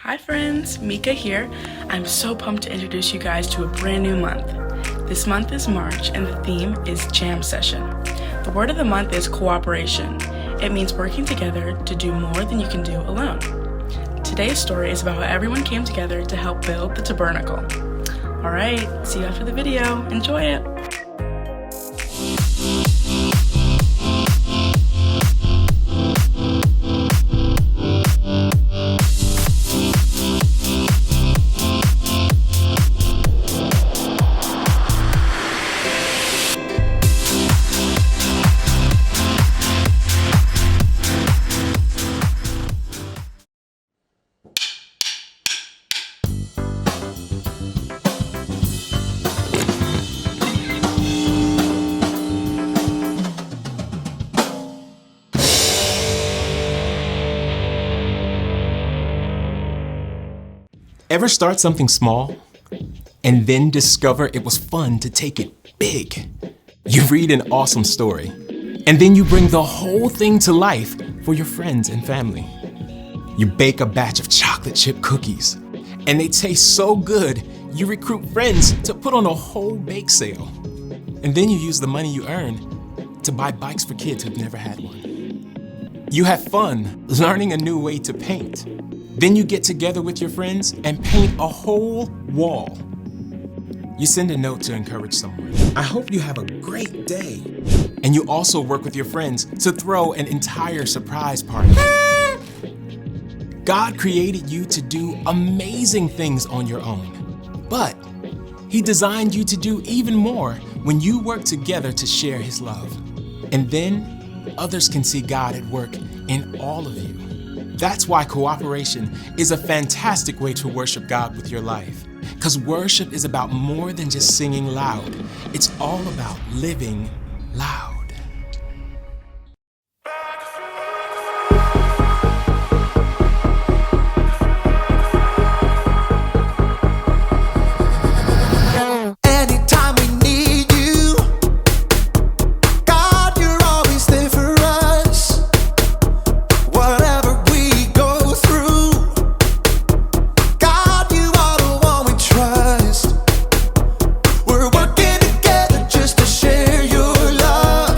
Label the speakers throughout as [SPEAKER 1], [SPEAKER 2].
[SPEAKER 1] Hi friends, Mika here. I'm so pumped to introduce you guys to a brand new month. This month is March and the theme is Jam Session. The word of the month is cooperation. It means working together to do more than you can do alone. Today's story is about how everyone came together to help build the tabernacle. Alright, see you after the video. Enjoy it!
[SPEAKER 2] Ever start something small and then discover it was fun to take it big? You read an awesome story and then you bring the whole thing to life for your friends and family. You bake a batch of chocolate chip cookies and they taste so good you recruit friends to put on a whole bake sale. And then you use the money you earn to buy bikes for kids who've never had one. You have fun learning a new way to paint. Then you get together with your friends and paint a whole wall. You send a note to encourage someone. I hope you have a great day. And you also work with your friends to throw an entire surprise party. God created you to do amazing things on your own, but He designed you to do even more when you work together to share His love. And then others can see God at work in all of you. That's why cooperation is a fantastic way to worship God with your life. Because worship is about more than just singing loud. It's all about living loud.
[SPEAKER 3] Anytime we need you, God, you're always there for us. Whatever we go through, God, you are the one we trust. We're working together just to share your love.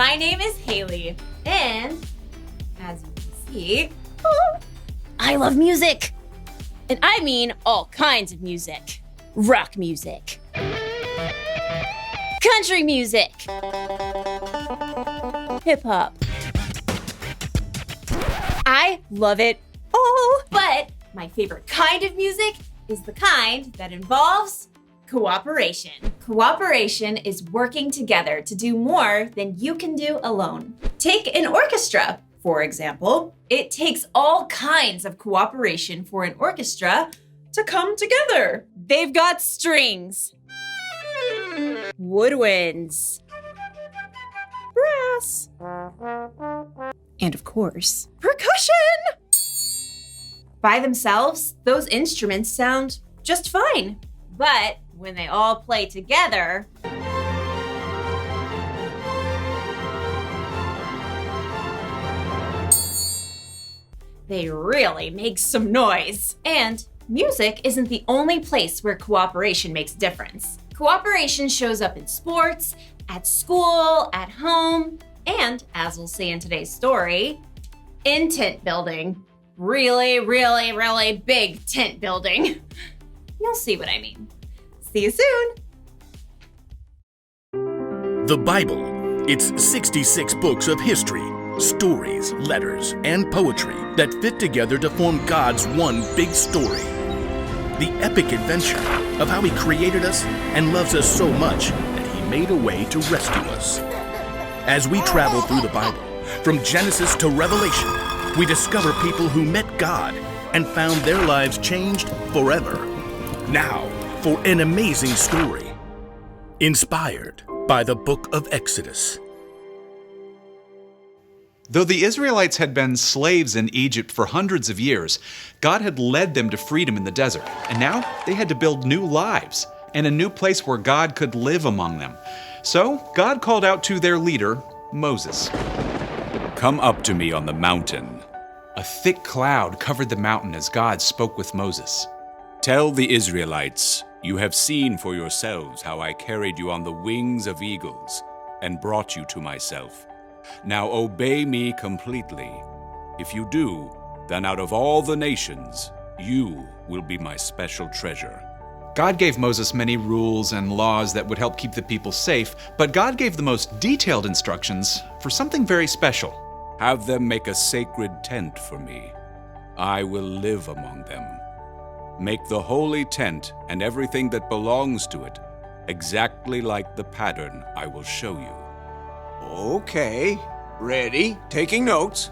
[SPEAKER 4] My name is Haley, and as you can see, I love music. And I mean all kinds of music. Rock music. Country music. Hip hop. I love it all. But my favorite kind of music is the kind that involves cooperation. Cooperation is working together to do more than you can do alone. Take an orchestra, for example. It takes all kinds of cooperation for an orchestra to come together. They've got strings, woodwinds, brass, and of course, percussion. By themselves, those instruments sound just fine. But when they all play together, they really make some noise. And music isn't the only place where cooperation makes a difference. Cooperation shows up in sports, at school, at home, and, as we'll see in today's story, in tent building. Really, really, really big tent building. You'll see what I mean. See you soon.
[SPEAKER 5] The Bible. It's 66 books of history, stories, letters, and poetry that fit together to form God's one big story. The epic adventure of how He created us and loves us so much that He made a way to rescue us. As we travel through the Bible, from Genesis to Revelation, we discover people who met God and found their lives changed forever. Now, for an amazing story, inspired by the book of Exodus.
[SPEAKER 6] Though the Israelites had been slaves in Egypt for hundreds of years, God had led them to freedom in the desert, and now they had to build new lives and a new place where God could live among them. So God called out to their leader, Moses.
[SPEAKER 7] Come up to me on the mountain.
[SPEAKER 6] A thick cloud covered the mountain as God spoke with Moses.
[SPEAKER 7] Tell the Israelites, you have seen for yourselves how I carried you on the wings of eagles and brought you to myself. Now obey me completely. If you do, then out of all the nations, you will be my special treasure.
[SPEAKER 6] God gave Moses many rules and laws that would help keep the people safe, but God gave the most detailed instructions for something very special.
[SPEAKER 7] Have them make a sacred tent for me. I will live among them. Make the holy tent and everything that belongs to it exactly like the pattern I will show you.
[SPEAKER 8] Okay, ready, taking notes.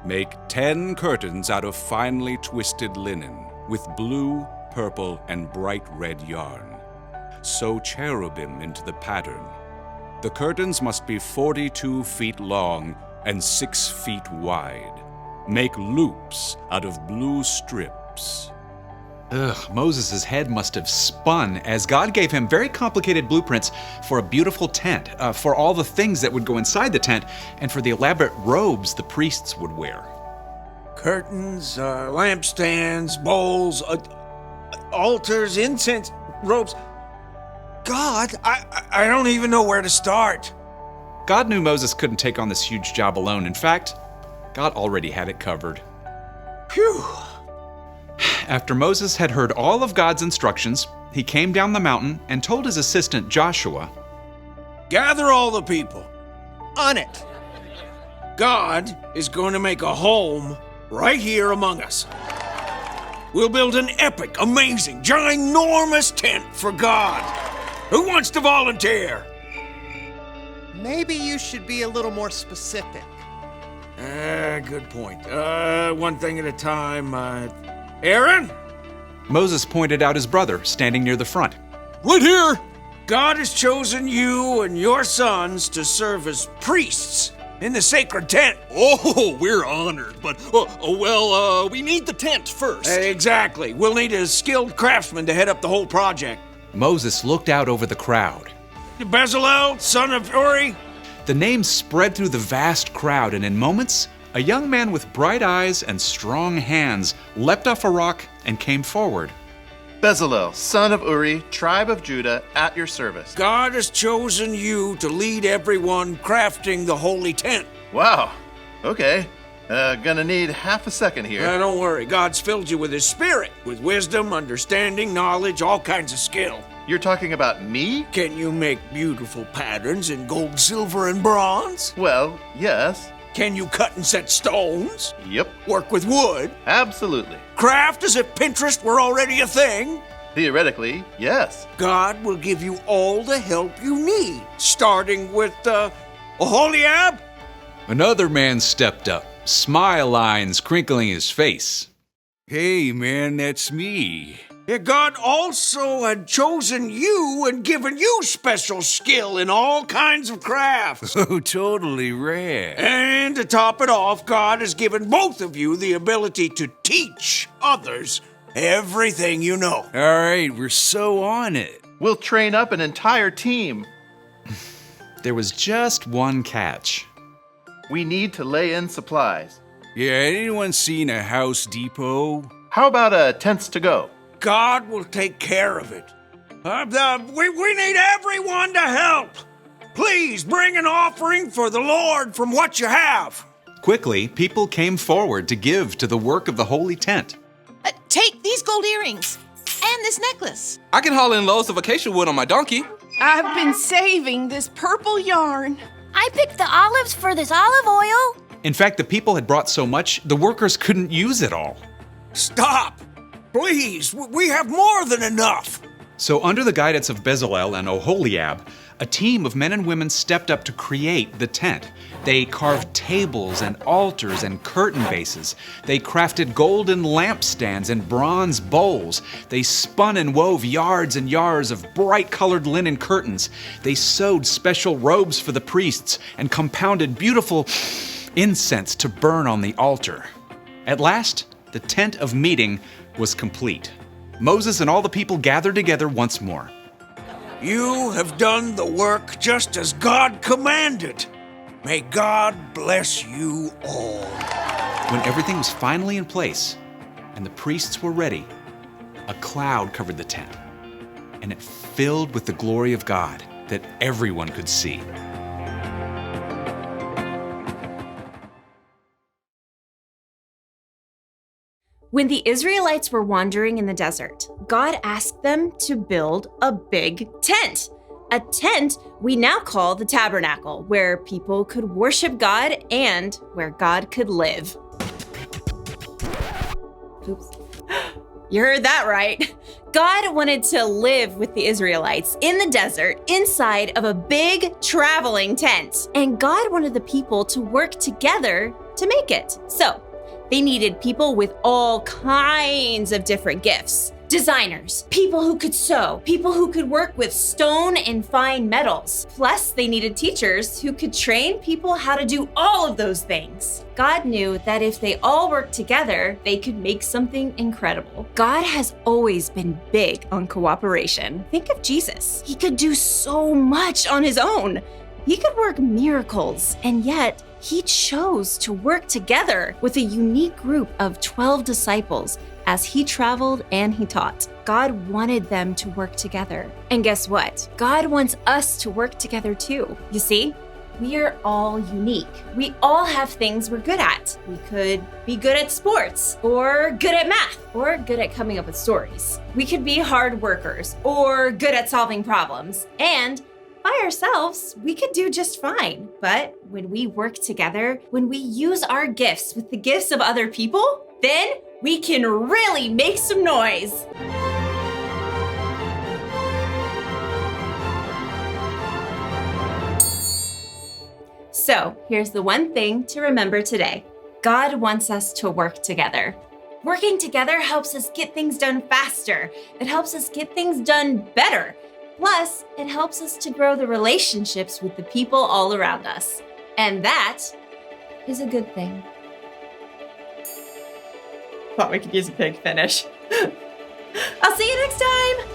[SPEAKER 7] Make 10 curtains out of finely twisted linen with blue, purple, and bright red yarn. Sew cherubim into the pattern. The curtains must be 42 feet long and 6 feet wide. Make loops out of blue strips.
[SPEAKER 6] Moses' head must have spun as God gave him very complicated blueprints for a beautiful tent, for all the things that would go inside the tent, and for the elaborate robes the priests would wear.
[SPEAKER 8] Curtains, lampstands, bowls, altars, incense, robes. God, I don't even know where to start.
[SPEAKER 6] God knew Moses couldn't take on this huge job alone. In fact, God already had it covered.
[SPEAKER 8] Phew.
[SPEAKER 6] After Moses had heard all of God's instructions, he came down the mountain and told his assistant Joshua,
[SPEAKER 8] Gather all the people. On it. God is going to make a home right here among us. We'll build an epic, amazing, ginormous tent for God. Who wants to volunteer?
[SPEAKER 9] Maybe you should be a little more specific.
[SPEAKER 8] Good point. One thing at a time. Aaron?
[SPEAKER 6] Moses pointed out his brother standing near the front.
[SPEAKER 8] Right here! God has chosen you and your sons to serve as priests in the sacred tent.
[SPEAKER 10] Oh, we're honored, but, we need the tent first.
[SPEAKER 8] Exactly. We'll need a skilled craftsman to head up the whole project.
[SPEAKER 6] Moses looked out over the crowd.
[SPEAKER 8] Bezalel, son of Uri.
[SPEAKER 6] The names spread through the vast crowd, and in moments, a young man with bright eyes and strong hands leapt off a rock and came forward.
[SPEAKER 11] Bezalel, son of Uri, tribe of Judah, at your service.
[SPEAKER 8] God has chosen you to lead everyone crafting the holy tent.
[SPEAKER 11] Wow. Okay. Gonna need half a second here.
[SPEAKER 8] Don't worry. God's filled you with His Spirit, with wisdom, understanding, knowledge, all kinds of skill.
[SPEAKER 11] You're talking about me?
[SPEAKER 8] Can you make beautiful patterns in gold, silver, and bronze?
[SPEAKER 11] Well, yes.
[SPEAKER 8] Can you cut and set stones?
[SPEAKER 11] Yep.
[SPEAKER 8] Work with wood?
[SPEAKER 11] Absolutely.
[SPEAKER 8] Craft as if Pinterest were already a thing?
[SPEAKER 11] Theoretically, yes.
[SPEAKER 8] God will give you all the help you need, starting with, Oholiab?
[SPEAKER 6] Another man stepped up, smile lines crinkling his face.
[SPEAKER 7] Hey, man, that's me.
[SPEAKER 8] Yeah, God also had chosen you and given you special skill in all kinds of crafts.
[SPEAKER 7] Oh, totally rad.
[SPEAKER 8] And to top it off, God has given both of you the ability to teach others everything you know.
[SPEAKER 7] All right, we're so on it.
[SPEAKER 11] We'll train up an entire team.
[SPEAKER 6] There was just one catch.
[SPEAKER 11] We need to lay in supplies.
[SPEAKER 7] Yeah, anyone seen a House Depot?
[SPEAKER 11] How about tents to go?
[SPEAKER 8] God will take care of it. We need everyone to help. Please bring an offering for the Lord from what you have.
[SPEAKER 6] Quickly, people came forward to give to the work of the holy tent.
[SPEAKER 12] Take these gold earrings and this necklace.
[SPEAKER 13] I can haul in loads of acacia wood on my donkey.
[SPEAKER 12] I've been saving this purple yarn.
[SPEAKER 14] I picked the olives for this olive oil.
[SPEAKER 6] In fact, the people had brought so much, the workers couldn't use it all.
[SPEAKER 8] Stop! Please, we have more than enough.
[SPEAKER 6] So under the guidance of Bezalel and Oholiab, a team of men and women stepped up to create the tent. They carved tables and altars and curtain bases. They crafted golden lampstands and bronze bowls. They spun and wove yards and yards of bright-colored linen curtains. They sewed special robes for the priests and compounded beautiful incense to burn on the altar. At last, the tent of meeting was complete. Moses and all the people gathered together once more.
[SPEAKER 8] You have done the work just as God commanded. May God bless you all.
[SPEAKER 6] When everything was finally in place and the priests were ready, a cloud covered the tent, and it filled with the glory of God that everyone could see.
[SPEAKER 4] When the Israelites were wandering in the desert, God asked them to build a big tent. A tent we now call the tabernacle, where people could worship God and where God could live. Oops. You heard that right. God wanted to live with the Israelites in the desert inside of a big traveling tent. And God wanted the people to work together to make it. So, they needed people with all kinds of different gifts. Designers, people who could sew, people who could work with stone and fine metals. Plus, they needed teachers who could train people how to do all of those things. God knew that if they all worked together, they could make something incredible. God has always been big on cooperation. Think of Jesus. He could do so much on his own. He could work miracles, and yet he chose to work together with a unique group of 12 disciples as he traveled and he taught. God wanted them to work together. And guess what? God wants us to work together too. You see, we are all unique. We all have things we're good at. We could be good at sports, or good at math, or good at coming up with stories. We could be hard workers, or good at solving problems. And by ourselves, we could do just fine. But when we work together, when we use our gifts with the gifts of other people, then we can really make some noise. So here's the one thing to remember today. God wants us to work together. Working together helps us get things done faster. It helps us get things done better. Plus, it helps us to grow the relationships with the people all around us. And that is a good thing. Thought we could use a big finish. I'll see you next time!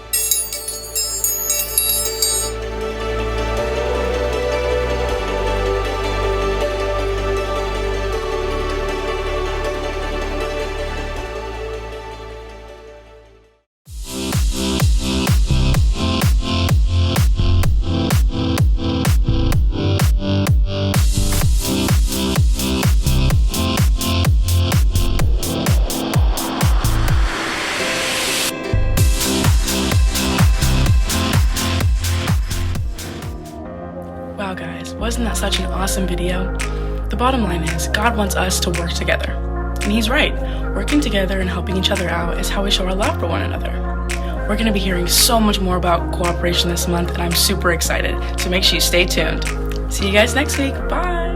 [SPEAKER 1] that such an awesome video? The bottom line is, God wants us to work together. And He's right. Working together and helping each other out is how we show our love for one another. We're going to be hearing so much more about cooperation this month, and I'm super excited, so make sure you stay tuned. See you guys next week. Bye!